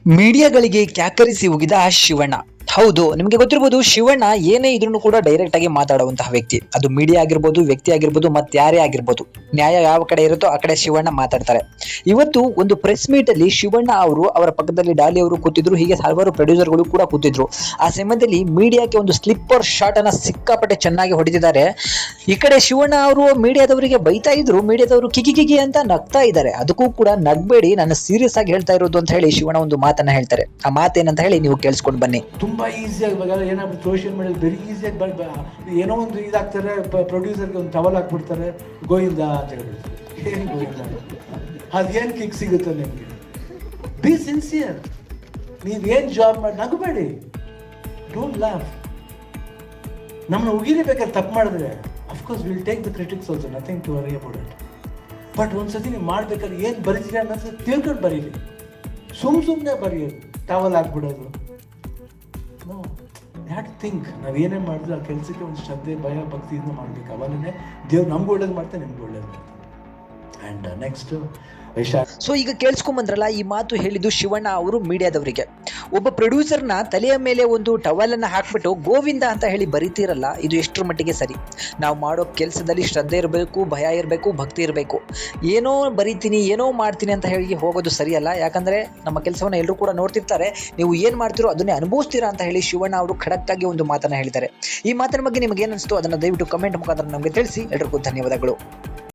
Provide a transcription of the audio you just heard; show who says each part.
Speaker 1: ಮೀಡಿಯಾಗಳಿಗೆ ಕ್ಯಾಕರಿಸಿ ಹೋಗಿದ ಶಿವಣ್ಣ. ಹೌದು, ನಿಮಗೆ ಗೊತ್ತಿರಬಹುದು, ಶಿವಣ್ಣ ಏನೇ ಇದ್ರೂ ಕೂಡ ಡೈರೆಕ್ಟ್ ಆಗಿ ಮಾತಾಡುವಂತಹ ವ್ಯಕ್ತಿ. ಅದು ಮೀಡಿಯಾ ಆಗಿರ್ಬೋದು, ವ್ಯಕ್ತಿ ಆಗಿರ್ಬೋದು, ಮತ್ತೆ ಯಾರೇ ಆಗಿರ್ಬೋದು. ನ್ಯಾಯ ಯಾವ ಕಡೆ ಇರುತ್ತೋ ಆ ಕಡೆ ಶಿವಣ್ಣ ಮಾತಾಡ್ತಾರೆ. ಇವತ್ತು ಒಂದು ಪ್ರೆಸ್ ಮೀಟ್ ಅಲ್ಲಿ ಶಿವಣ್ಣ ಅವರು, ಅವರ ಪಕ್ಕದಲ್ಲಿ ಡಾಲಿ ಅವರು ಕೂತಿದ್ರು, ಹೀಗೆ ಹಲವಾರು ಪ್ರೊಡ್ಯೂಸರ್ಗಳು ಕೂಡ ಕೂತಿದ್ರು. ಆ ಸಮಯದಲ್ಲಿ ಮೀಡಿಯಾಕ್ಕೆ ಒಂದು ಸ್ಲಿಪ್ಪರ್ ಶಾಟ್ ಅನ್ನ ಸಿಕ್ಕಾಪಟ್ಟೆ ಚೆನ್ನಾಗಿ ಹೊಡೆದಿದ್ದಾರೆ. ಈ ಕಡೆ ಶಿವಣ್ಣ ಅವರು ಮೀಡಿಯಾದವರಿಗೆ ಬೈತಾ ಇದ್ರು, ಮೀಡಿಯಾದವರು ಕಿಕಿ ಅಂತ ನಗ್ತಾ ಇದ್ದಾರೆ. ಅದಕ್ಕೂ ಕೂಡ ನಗ್ಬೇಡಿ, ನಾನು ಸೀರಿಯಸ್ ಆಗಿ ಹೇಳ್ತಾ ಇರೋದು ಅಂತ ಹೇಳಿ ಶಿವಣ್ಣ ಒಂದು ಮಾತನ್ನ ಹೇಳ್ತಾರೆ. ಆ ಮಾತೇನಂತ ಹೇಳಿ ನೀವು ಕೇಳಿಸ್ಕೊಂಡು ಬನ್ನಿ.
Speaker 2: ತುಂಬಾ ಈಸಿಯಾಗಿ ಇವಾಗ ಏನಾಗ್ಬಿಟ್ಟು ಸೋಷಿಯಲ್ ಮೀಡಿಯಾ ವೆರಿ ಈಸಿಯಾಗಿ ಏನೋ ಒಂದು ಇದಾಗ್ತಾರೆ, ಪ್ರೊಡ್ಯೂಸರ್ಗೆ ಒಂದು ಟವಲ್ ಹಾಕ್ಬಿಡ್ತಾರೆ, ಗೋವಿಂದ ಅಂತ ಹೇಳ್ಬಿಡ್ತಾರೆ. ಏನು ಗೋವಿಂದ, ಅದೇನು ಕಿಕ್ ಸಿಗುತ್ತೆ ನಿಮಗೆ? B sincere. ನೀವೇನು ಜಾಬ್ ಮಾಡಿ ನಗಬೇಡಿ, ಡೋಂಟ್ ಲಾಫ್. ನಮ್ಮನ್ನ ಉಗಿರಿ ಬೇಕಾದ್ರೆ ತಪ್ಪು ಮಾಡಿದ್ರೆ of course will take the critics also, nothing to worry about it. But ಒಂದ್ಸತಿ ನೀವು ಮಾಡ್ಬೇಕಾದ್ರೆ ಏನು ಬರೀತೀರಿ ಅನ್ನೋದು ತಿಳ್ಕೊಂಡು ಬರೀರಿ. ಸುಮ್ಮನೆ ಬರೆಯೋದು, ಟವಲ್ ಹಾಕ್ಬಿಡೋದು. No, that think. ನಾವೇನೇ ಮಾಡಿದ್ರೆ ಆ ಕೆಲಸಕ್ಕೆ ಒಂದು ಶ್ರದ್ಧೆ, ಭಯ, ಭಕ್ತಿಯಿಂದ ಮಾಡಬೇಕು. ಅವಾಗಲೇ ದೇವ್ರು ನಮ್ಗೆ ಒಳ್ಳೇದು ಮಾಡ್ತಾರೆ, ನಿಮ್ಗೆ ಒಳ್ಳೇದು ಮಾಡ್ತಾರೆ. ಆ್ಯಂಡ್ ನೆಕ್ಸ್ಟ್
Speaker 1: ಸೊ ಈಗ ಕೇಳಿಸ್ಕೊಂಬಂದ್ರಲ್ಲ, ಈ ಮಾತು ಹೇಳಿದ್ದು ಶಿವಣ್ಣ ಅವರು ಮೀಡಿಯಾದವರಿಗೆ. ಒಬ್ಬ ಪ್ರೊಡ್ಯೂಸರ್ನ ತಲೆಯ ಮೇಲೆ ಒಂದು ಟವಲ್ ಅನ್ನ ಹಾಕ್ಬಿಟ್ಟು ಗೋವಿಂದ ಅಂತ ಹೇಳಿ ಬರೀತಿರಲ್ಲ, ಇದು ಎಷ್ಟರ ಮಟ್ಟಿಗೆ ಸರಿ? ನಾವು ಮಾಡೋ ಕೆಲಸದಲ್ಲಿ ಶ್ರದ್ಧೆ ಇರಬೇಕು, ಭಯ ಇರಬೇಕು, ಭಕ್ತಿ ಇರಬೇಕು. ಏನೋ ಬರೀತೀನಿ, ಏನೋ ಮಾಡ್ತೀನಿ ಅಂತ ಹೇಳಿ ಹೋಗೋದು ಸರಿಯಲ್ಲ. ಯಾಕಂದ್ರೆ ನಮ್ಮ ಕೆಲಸವನ್ನ ಎಲ್ಲರೂ ಕೂಡ ನೋಡ್ತಿರ್ತಾರೆ, ನೀವು ಏನ್ ಮಾಡ್ತಿರೋ ಅದನ್ನೇ ಅನುಭವಿಸ್ತೀರಾ ಅಂತ ಹೇಳಿ ಶಿವಣ್ಣ ಅವರು ಖಡಕ್ ಆಗಿ ಒಂದು ಮಾತನ್ನ ಹೇಳಿದ್ದಾರೆ. ಈ ಮಾತಿನ ಬಗ್ಗೆ ನಿಮಗೆ ಏನು ಅನಿಸ್ತು ಅದನ್ನ ದಯವಿಟ್ಟು ಕಮೆಂಟ್ ಮುಖಾಂತರ ನಮಗೆ ತಿಳಿಸಿ. ಎಲ್ರಿಗೂ ಧನ್ಯವಾದಗಳು.